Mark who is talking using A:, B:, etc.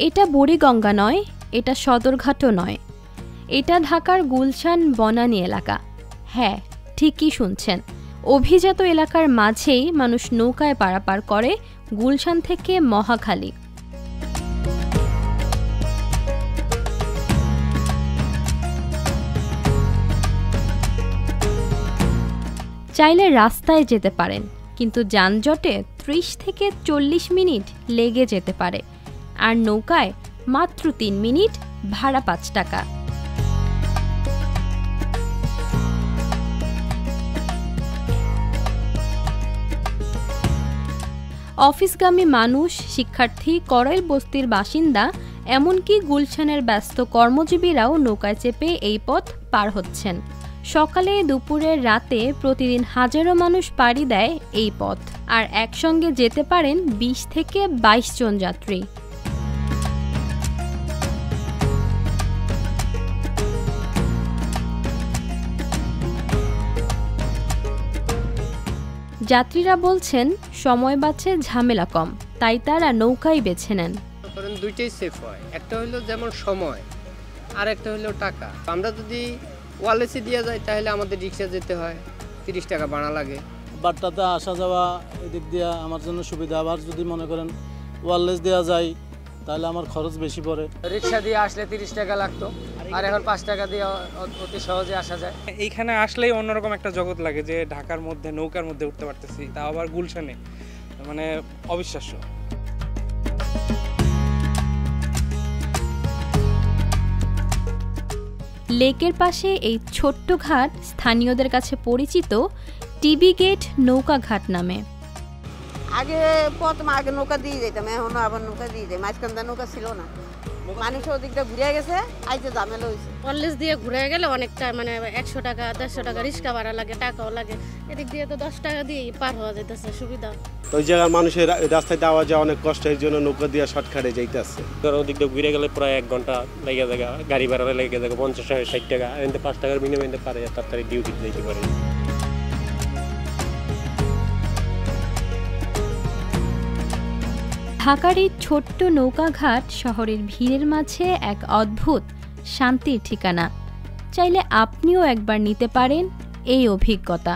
A: এটা বুড়িগঙ্গা নয়, এটা সদরঘাটও নয়, এটা ঢাকার গুলশান বনানী এলাকা। হ্যাঁ, ঠিকই শুনছেন, অভিজাত এলাকার মাঝেই মানুষ নৌকায় পারাপার করে গুলশান থেকে মহাখালী। চাইলে রাস্তায় যেতে পারেন, কিন্তু যানজটে ৩০ থেকে ৪০ মিনিট লেগে যেতে পারে। আর নৌকায় মাত্র ৩ মিনিট, ভাড়া ৫ টাকা। অফিসগামী মানুষ, শিক্ষার্থী, করাইল বস্তির বাসিন্দা, এমনকি গুলশানের ব্যস্ত কর্মজীবীরাও নৌকায় চেপে এই পথ পার হচ্ছেন। সকালে, দুপুরে, রাতে প্রতিদিন হাজারো মানুষ পাড়ি দেয় এই পথ, আর একসঙ্গে যেতে পারেন ২০ থেকে ২২ জন যাত্রী। যাত্রীরা বলছেন সময় বাঁচে, ঝামেলা কম, তাই তারা নৌকাই বেছে নেন।
B: দুইটাই সেফ হয়, একটা হলো যেমন সময়, আর একটা হলো টাকা। আমরা যদি ওয়ালেসে দিয়ে যাই তাহলে আমাদের রিক্সা যেতে হয়, ৩০ টাকা ভাড়া লাগে।
C: বাট্টাতে আসা যাওয়া এদিক দিয়ে আমার জন্য সুবিধা। আবার যদি মনে করেন ওয়ারলেস দেওয়া যায় তাহলে আমার খরচ বেশি পড়ে।
B: রিক্সা দিয়ে আসলে ৩০ টাকা লাগতো, আর এখন ৫ টাকা দিয়ে অতি সহজে আসা যায়।
D: এইখানে আসলেই অন্যরকম একটা জগৎ লাগে যে ঢাকার মধ্যে নৌকার মধ্যে উঠতে পারতেছি, তা আবার গুলশানে, মানে অবিশ্বাস্য।
A: লেকের পাশে এই ছোট্ট ঘাট স্থানীয়দের কাছে পরিচিত টিবি গেট নৌকা ঘাট নামে।
E: আগে প্রথম নৌকা দিয়ে যেতাম, এখন আবার নৌকা দিয়ে যাই। মাঝখান নৌকা ছিল না, মানুষ ওদিকটা ঘুরে গেছে, আইতে ঝামেলা হয়েছে।
F: ওয়ারলেস দিয়ে ঘুরে গেলে অনেকটা, মানে ১০০ টাকা ১৫০ টাকা রিক্সা ভাড়া লাগে, টাকাও লাগে। এদিক দিয়ে তো ১০ টাকা দিয়ে পার হওয়া যাইতেছে, সুবিধা।
G: ওই জায়গার মানুষের রাস্তায় যাওয়া যাওয়া অনেক কষ্টের জন্য নৌকা দিয়ে শর্টকাটে যাইতেছে।
H: ওদিক দিয়ে ঘুরে গেলে প্রায় ১ ঘন্টা লেগে যায়, গাড়ি ভাড়া লেগে যায় ৫০-৬০ টাকা, এতে ৫ টাকার বিনিময়ে পারে তাড়াতাড়ি ডিউটিতে যেতে পারে।
A: ঢাকার এই ছোট্ট নৌকাঘাট শহরের ভিড়ের মাঝে এক অদ্ভুত শান্তির ঠিকানা। চাইলে আপনিও একবার নিতে পারেন এই অভিজ্ঞতা।